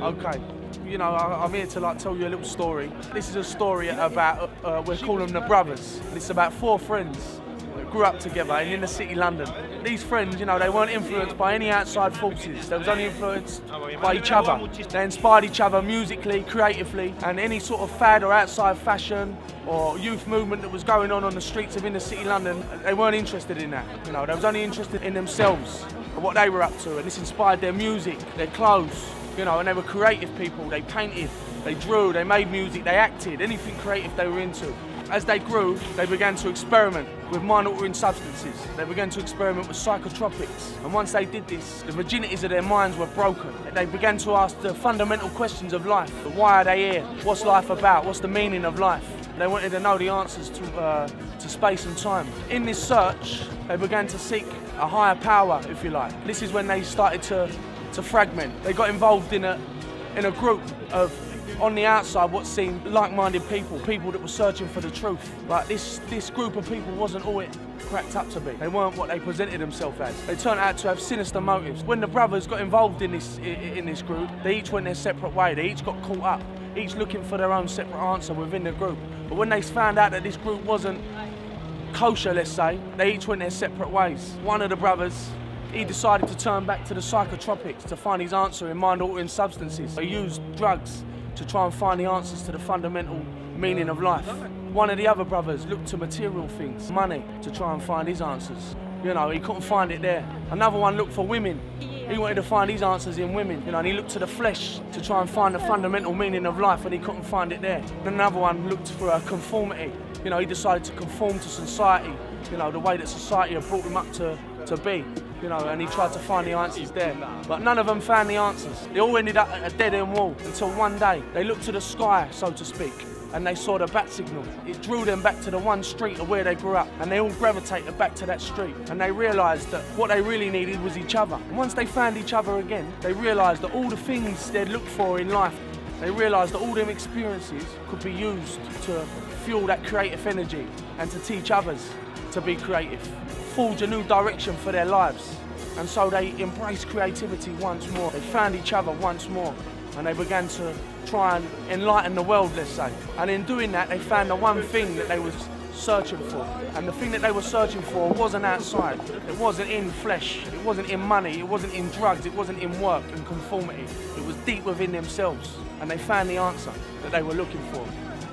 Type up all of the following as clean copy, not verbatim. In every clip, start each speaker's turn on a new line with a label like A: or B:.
A: Okay, you know, I'm here to like tell you a little story. This is a story about, we're calling them the brothers. It's about 4 friends that grew up together in inner city London. These friends, you know, they weren't influenced by any outside forces. They was only influenced by each other. They inspired each other musically, creatively, and any sort of fad or outside fashion or youth movement that was going on the streets of inner city London, they weren't interested in that. You know, they was only interested in themselves and what they were up to, and this inspired their music, their clothes, you know, and they were creative people. They painted, they drew, they made music, they acted, anything creative they were into. As they grew, they began to experiment with mind-altering substances. They began to experiment with psychotropics. And once they did this, the virginities of their minds were broken. They began to ask the fundamental questions of life. Why are they here? What's life about? What's the meaning of life? They wanted to know the answers to space and time. In this search, they began to seek a higher power, if you like. This is when they started to fragment. They got involved in a group of, on the outside, what seemed like-minded people that were searching for the truth. But this group of people wasn't all it cracked up to be. They weren't what they presented themselves as. They turned out to have sinister motives. When the brothers got involved in this group, they each went their separate way. They each got caught up, each looking for their own separate answer within the group. But when they found out that this group wasn't kosher, let's say, they each went their separate ways. One of the brothers, he decided to turn back to the psychotropics to find his answer in mind-altering substances. He used drugs to try and find the answers to the fundamental meaning of life. One of the other brothers looked to material things, money, to try and find his answers. You know, he couldn't find it there. Another one looked for women. He wanted to find his answers in women, you know, and he looked to the flesh to try and find the fundamental meaning of life, and he couldn't find it there. And another one looked for a conformity. You know, he decided to conform to society, you know, the way that society had brought him up to be, you know, and he tried to find the answers there. But none of them found the answers. They all ended up at a dead-end wall until one day they looked to the sky, so to speak, and they saw the bat signal. It drew them back to the one street of where they grew up, and they all gravitated back to that street. And they realised that what they really needed was each other. And once they found each other again, they realised that all the things they'd looked for in life, they realised that all them experiences could be used to fuel that creative energy and to teach others to be creative, forge a new direction for their lives. And so they embraced creativity once more. They found each other once more, and they began to try and enlighten the world, let's say. And in doing that, they found the one thing that they was searching for. And the thing that they were searching for wasn't outside. It wasn't in flesh. It wasn't in money. It wasn't in drugs. It wasn't in work and conformity. It was deep within themselves. And they found the answer that they were looking for,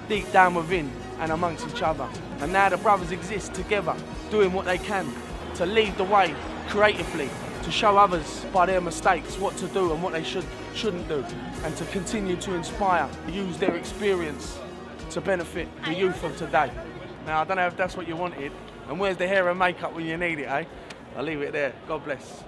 A: deep down within and amongst each other. And now the brothers exist together, doing what they can to lead the way creatively, to show others by their mistakes what to do and what they shouldn't do, and to continue to inspire, use their experience to benefit the youth of today. Now, I don't know if that's what you wanted, and where's the hair and makeup when you need it, eh? I'll leave it there. God bless.